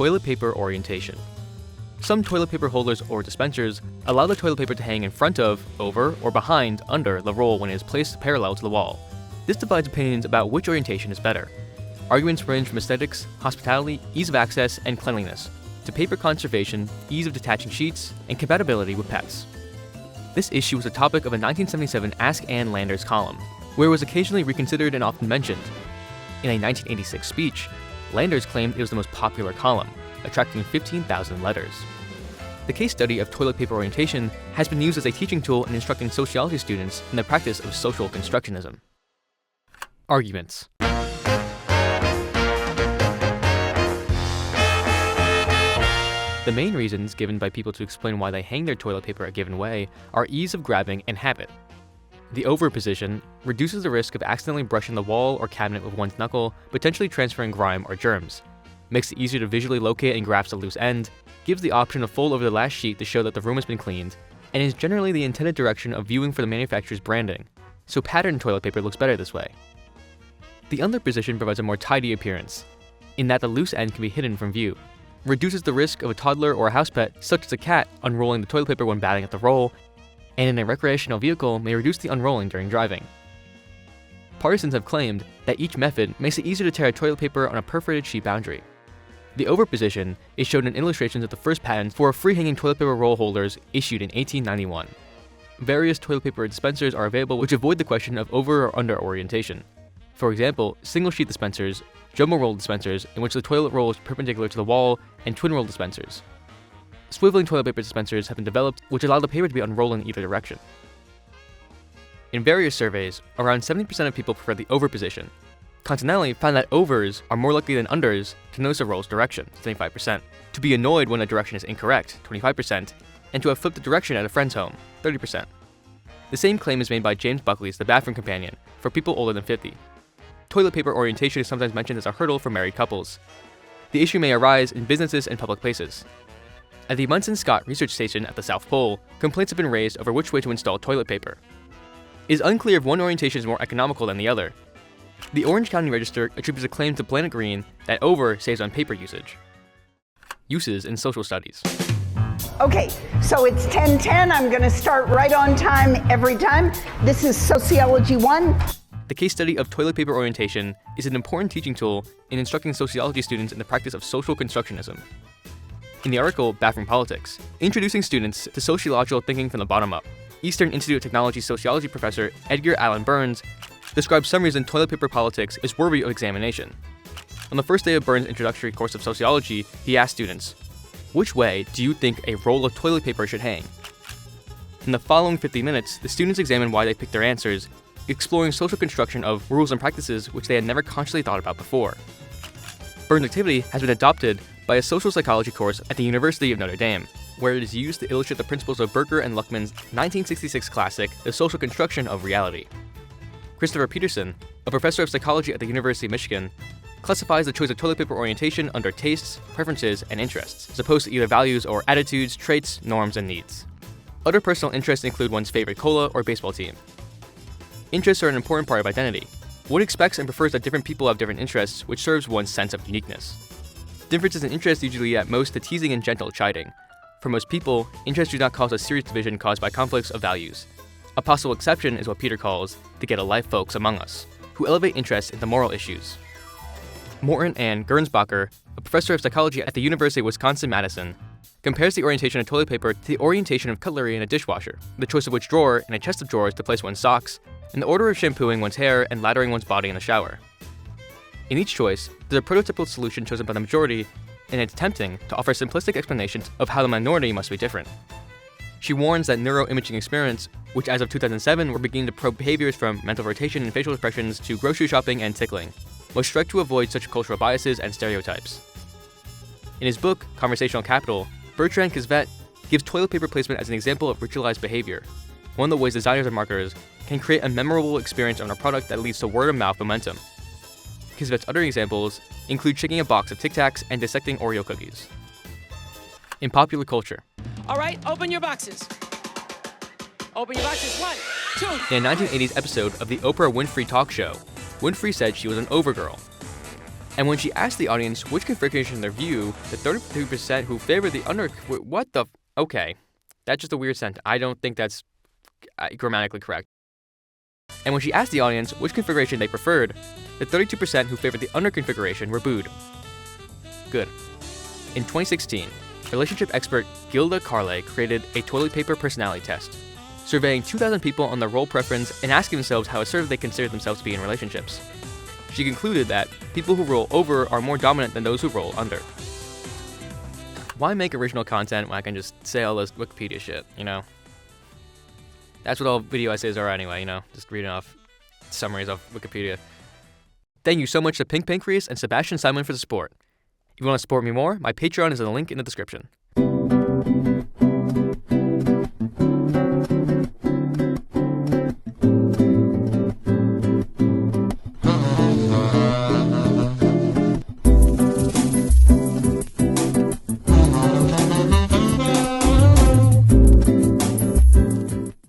Toilet paper orientation. Some toilet paper holders or dispensers allow the toilet paper to hang in front of, over, or behind, under the roll when it is placed parallel to the wall. This divides opinions about which orientation is better. Arguments range from aesthetics, hospitality, ease of access, and cleanliness, to paper conservation, ease of detaching sheets, and compatibility with pets. This issue was a topic of a 1977 Ask Ann Landers column, where it was occasionally reconsidered and often mentioned. In a 1986 speech, Landers claimed it was the most popular column, attracting 15,000 letters. The case study of toilet paper orientation has been used as a teaching tool in instructing sociology students in the practice of social constructionism. Arguments. The main reasons given by people to explain why they hang their toilet paper a given way are ease of grabbing and habit. The over position reduces the risk of accidentally brushing the wall or cabinet with one's knuckle, potentially transferring grime or germs, makes it easier to visually locate and grasp the loose end, gives the option to fold over the last sheet to show that the room has been cleaned, and is generally the intended direction of viewing for the manufacturer's branding, so patterned toilet paper looks better this way. The under position provides a more tidy appearance, in that the loose end can be hidden from view, reduces the risk of a toddler or a house pet, such as a cat, unrolling the toilet paper when batting at the roll, and in a recreational vehicle may reduce the unrolling during driving. Partisans have claimed that each method makes it easier to tear a toilet paper on a perforated sheet boundary. The over position is shown in illustrations of the first patents for free-hanging toilet paper roll holders issued in 1891. Various toilet paper dispensers are available which avoid the question of over or under orientation. For example, single-sheet dispensers, jumbo roll dispensers in which the toilet roll is perpendicular to the wall, and twin roll dispensers. Swiveling toilet paper dispensers have been developed which allow the paper to be unrolled in either direction. In various surveys, around 70% of people prefer the over position. Continelli found that overs are more likely than unders to notice a roll's direction, 75%, to be annoyed when a direction is incorrect, 25%, and to have flipped the direction at a friend's home, 30%. The same claim is made by James Buckley's The Bathroom Companion for people older than 50. Toilet paper orientation is sometimes mentioned as a hurdle for married couples. The issue may arise in businesses and public places. At the Munson Scott Research Station at the South Pole, complaints have been raised over which way to install toilet paper. It is unclear if one orientation is more economical than the other. The Orange County Register attributes a claim to Planet Green that over saves on paper usage. Uses in social studies. Okay, so it's 10:10. I'm going to start right on time every time. This is Sociology 1. The case study of toilet paper orientation is an important teaching tool in instructing sociology students in the practice of social constructionism. In the article Bathroom Politics, introducing students to sociological thinking from the bottom up, Eastern Institute of Technology sociology professor Edgar Allan Burns describes some reason toilet paper politics is worthy of examination. On the first day of Burns' introductory course of sociology, he asked students, "Which way do you think a roll of toilet paper should hang?" In the following 50 minutes, the students examined why they picked their answers, exploring social construction of rules and practices which they had never consciously thought about before. Burns' activity has been adopted by a social psychology course at the University of Notre Dame, where it is used to illustrate the principles of Berger and Luckman's 1966 classic, The Social Construction of Reality. Christopher Peterson, a professor of psychology at the University of Michigan, classifies the choice of toilet paper orientation under tastes, preferences, and interests, as opposed to either values or attitudes, traits, norms, and needs. Other personal interests include one's favorite cola or baseball team. Interests are an important part of identity. One expects and prefers that different people have different interests, which serves one's sense of uniqueness. Differences in interests usually lead at most to teasing and gentle chiding. For most people, interests do not cause a serious division caused by conflicts of values. A possible exception is what Peter calls the get-a-life folks among us, who elevate interests into moral issues. Morton and Gernsbacher, a professor of psychology at the University of Wisconsin-Madison, compares the orientation of toilet paper to the orientation of cutlery in a dishwasher, the choice of which drawer in a chest of drawers to place one's socks, and the order of shampooing one's hair and lathering one's body in the shower. In each choice, there's a prototypical solution chosen by the majority, and it's tempting to offer simplistic explanations of how the minority must be different. She warns that neuroimaging experiments, which as of 2007 were beginning to probe behaviors from mental rotation and facial expressions to grocery shopping and tickling, must strive to avoid such cultural biases and stereotypes. In his book, Conversational Capital, Bertrand Kizvet gives toilet paper placement as an example of ritualized behavior, one of the ways designers and marketers can create a memorable experience on a product that leads to word-of-mouth momentum. Kizvet's other examples include checking a box of Tic Tacs and dissecting Oreo cookies. In popular culture. All right, open your boxes. Open your boxes. 1, 2. In a 1980s episode of the Oprah Winfrey Talk Show, Winfrey said she was an over girl. And when she asked the audience which configuration in their view, the 33% who favored the under... What the... Okay. That's just a weird sentence. I don't think that's grammatically correct. And when she asked the audience which configuration they preferred, the 32% who favored the under configuration were booed. Good. In 2016, relationship expert Gilda Carle created a toilet paper personality test, surveying 2,000 people on their role preference and asking themselves how assertive they considered themselves to be in relationships. She concluded that people who roll over are more dominant than those who roll under. Why make original content when I can just say all this Wikipedia shit, you know? That's what all video essays are anyway, you know? Just reading off summaries of Wikipedia. Thank you so much to Pink Pancreas and Sebastian Simon for the support. If you want to support me more, my Patreon is in the link in the description.